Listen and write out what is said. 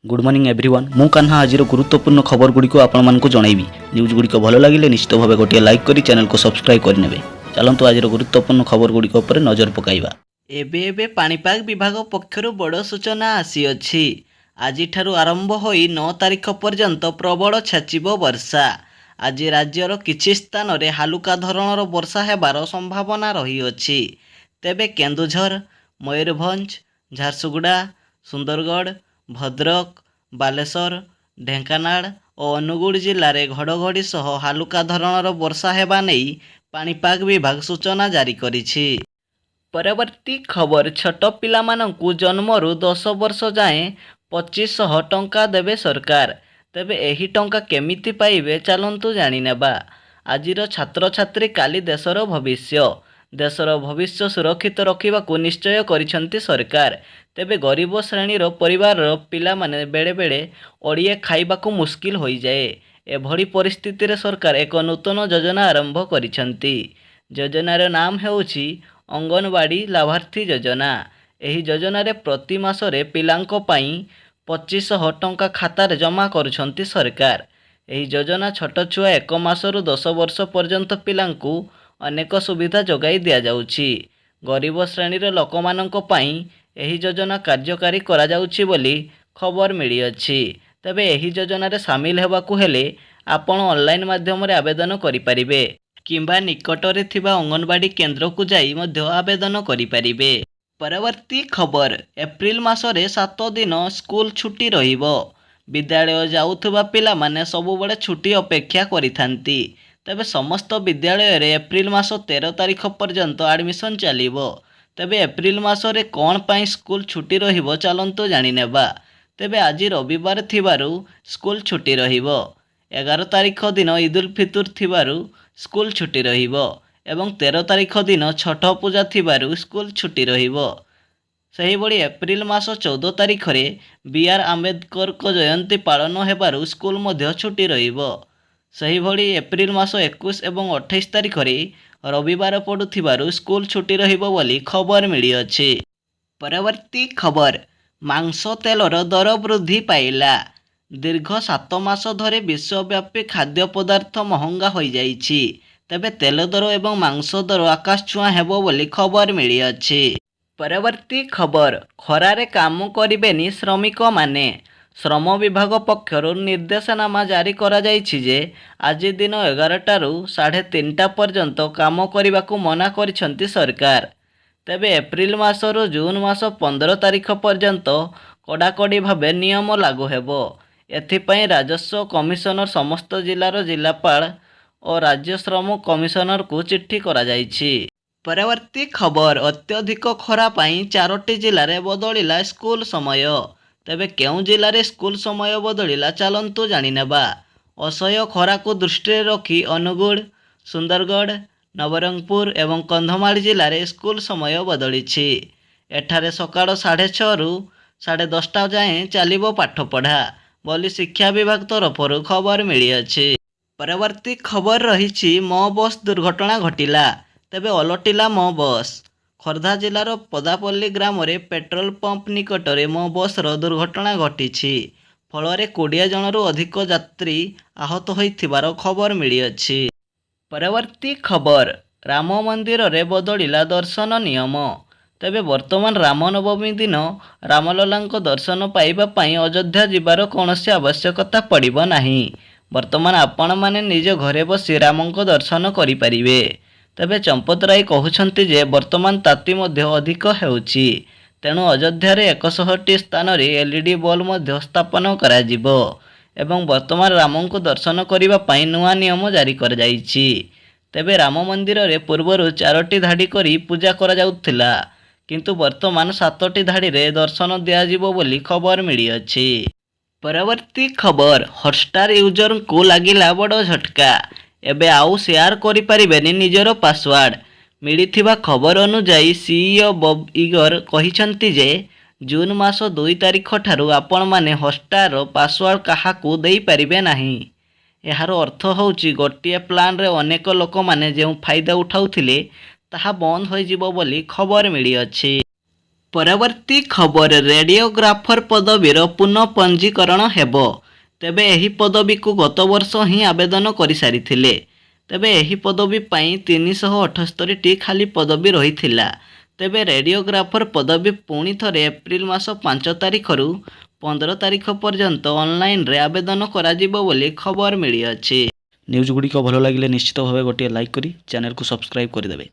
Good morning everyone मु कान्हा आज गुरुत्वपूर्ण खबर गुड़ी को आपण जनइबी। न्यूज गुड़ी भल लगे निश्चित भाव गोटे लाइक करी चैनल को सब्सक्राइब करने। चलतु आज गुरुत्वपूर्ण खबर गुड़ी नजर पकाइबा। एबे पाणीपाग विभाग पक्षरु बड़ सूचना आसी आज आरंभ होई 9 तारिख पर्यंत प्रबल छाचिब वर्षा। आज राज्यर किछि स्थान रे हालुका धरणर वर्षा हेबार संभावना रही अछि। तेबे केन्दुझर, मयूरभंज, झारसुगुड़ा, सुंदरगढ़, भद्रक, बालेश्वर, ढेंकानाल और अनुगुड़ जिले में घड़घड़ी सह हालुका धरणर वर्षा हेबा नहीं पाणीपाग विभाग सूचना जारी करिछि। परवर्ती खबर छोट पिलामानंकु जन्मरु 10 वर्ष जाए 2500 टंका देवे सरकार। तेबे एही टंका केमिति पाइबे चलंतु जानि नेबा। आजिर छात्र छात्री काली देशर भविष्य। देशर भविष्य सुरक्षित रखा निश्चय करिसंती सरकार। तेबे गरीब श्रेणीर परिवार पिला माने बेले बेले ओडिए खाइबाकू मुस्किल होई जाए। एभली परिस्थिति रे सरकार एक नूतन योजना आरंभ करिसंती। योजनार नाम हेउछि अंगनवाड़ी लाभार्थी योजना। एही योजना रे प्रति मासरे पिलांको पई 2500 टंका खाता जमा करुछंती सरकार। एही योजना छोट छुआ 1 मासरु 10 वर्ष पर्यंत पिलांकू अनेक सुविधा जोगाई दिया जाउछि। गरीब श्रेणीर लोकमानंको पई एही योजना कार्यकारी करा जाउछि बोली खबर मिली अछि। तबे एही योजना रे शामिल हेबाकू हेले आपण ऑनलाइन माध्यम रे आवेदन करि परिबे किंबा निकट रे थिबा अंगनवाड़ी केंद्र को जाई मध्य आवेदन करि परिबे। परवर्ती खबर एप्रिल मासरे 7 दिन स्कूल छुट्टी रहिबो। विद्यालय जाउथबा पिला माने सबु बडे छुट्टी अपेक्षा करिथांती। तबे समस्त विद्यालय रे एप्रिल मास 13 तारिख पर्यंत एडमिशन चलिबो। तेबे एप्रिल मासरे कौन पाई स्कूल छुट्टी रहिबो चलंतु जानि नेबा। तेबे आज रविवार थिबारु स्कूल छुट्टी रहिबो। 11 तारिख दिन ईद उल फितर थिबारु स्कूल छुट्टी रहिबो एवं 13 तारिख दिन छठ पूजा थिबारु स्कूल छुट्टी रहिबो। सही बड़ी एप्रिल मास 14 तारिख रे बी.आर. आंबेडकर को जयंती पालन हेबारु स्कूल मध्य छुट्टी रहिबो। सही भली एप्रिल मास 21 एवं 28 तारिख रे रविवार पड़ुथिबारु स्कूल छुट्टी रहिबो बोली खबर मिली अछि। परवर्ती खबर मांस तेलर दर वृद्धि पाइला। दीर्घ 7 मास धरे विश्वव्यापी खाद्य पदार्थ महंगा हो जाइछि। तेबे तेल दर एवं मांस दर आकाश छुआ हेबो बोली खबर मिली अछि। परवर्ती खबर खरारे काम करिबेनी श्रमिक माने। श्रम विभाग पक्षरु निर्देशनामा जारी करा जाइछि जे आज दिन 11टारू 3:30 पर्यंत काम करने मना करिसंती सरकार। तेबे एप्रिल मासरू जून मास 15 तारिख पर्यंत कड़ाकड़ी भावे नियम लागू हेबो। एथिपाई राजस्व कमिशनर समस्त जिलार जिलापाल और राज्य श्रम कमिशनर को चिट्ठी करा जाइछि। परवर्ती खबर अत्यधिक खरा पाई 4टी जिले में बदलिला स्कूल समय। तेबे केउ जिले में स्कूल समय बदलिला चलंतु जानि नेबा। असह्य खरा को दृष्टि रखी अनुगुड़, सुंदरगढ़, नवरंगपुर एवं कंधमाल जिले में स्कूल समय बदलिछि। एठारे सकाळ 6:30 रु 10:30 जाए चलिबो पाठपढ़ा बोली शिक्षा विभाग तरफरु खबर मिली अछि। परवर्ती खबर रही मो बस दुर्घटना घटिला। तेबे ओलटिला मो बस। खोर्धा जिलार पदापल्ली ग्राम रे पेट्रोल पंप निकट में मो बस दुर्घटना घटी फल 20 जनरू अधिक यात्री आहत होइथिबार खबर मिली अछि। परवर्ती खबर राम मंदिर रे बदलिला दर्शन नियम। तेबे वर्तमान रामनवमी दिन रामलला दर्शन पाइबा पाई अयोध्या जिबार कौनसी आवश्यकता पड़िबो नाही। वर्तमान आपण माने निज घरे बसी रामंको दर्शन करि परिबे। तेबे चंपत राय कहउछंती जे वर्तमान ताती मध्य अधिक हेउछि। तेणु अयोध्या रे 100टी स्थान रे एलईडी बल्ब मध्य स्थापन करा जिवो एवं वर्तमान रामंको दर्शन करिबा पाई नुआ नियम जारी कर जाइछि। तेबे राम मंदिर रे पूर्वरु 4टी धाड़ी करी पूजा करा जाउथिला किंतु वर्तमान 7टी धाड़ी रे दर्शन दिया जिवो बोली खबर मिली अछि। परवर्ती खबर हॉटस्टार यूजर को लागिला बड़ झटका। एबे आउ शेयर करि परिबेनी निजर पासवर्ड। मिलिथिबा खबर अनुसार सीईओ बब इगर कहिसंती जे जून मास 2 तारिख ठारू आपण माने हॉटस्टार पासवर्ड काहाकू देई परिबे नाही। एहार अर्थ होउची गोटिए प्लान रे अनेक लोक माने जे फायदा उठाउथिले ताहा बंद होई जिवो बोली खबर मिली अछि। ପରବର୍ତ୍ତୀ ଖବର ରେଡ଼ିଓଗ୍ରାଫର ପଦବୀର ପୁନଃ ପଞ୍ଜୀକରଣ ହେବ। ତେବେ ଏହି ପଦବୀକୁ ଗତ ବର୍ଷ ହିଁ ଆବେଦନ କରିସାରିଥିଲେ। ତେବେ ଏହି ପଦବୀ ପାଇଁ 378ଟି ଖାଲି ପଦବୀ ରହିଥିଲା। ତେବେ ରେଡ଼ିଓଗ୍ରାଫର ପଦବୀ ପୁଣି ଥରେ ଏପ୍ରିଲ ମାସ 5 ତାରିଖରୁ 15 ତାରିଖ ପର୍ଯ୍ୟନ୍ତ ଅନଲାଇନରେ ଆବେଦନ କରାଯିବ ବୋଲି ଖବର ମିଳିଅଛି। ନ୍ୟୁଜ୍ ଗୁଡ଼ିକ ଭଲ ଲାଗିଲେ ନିଶ୍ଚିତ ଭାବେ ଗୋଟିଏ ଲାଇକ୍ କରି ଚ୍ୟାନେଲକୁ ସବସ୍କ୍ରାଇବ୍ କରିଦେବେ।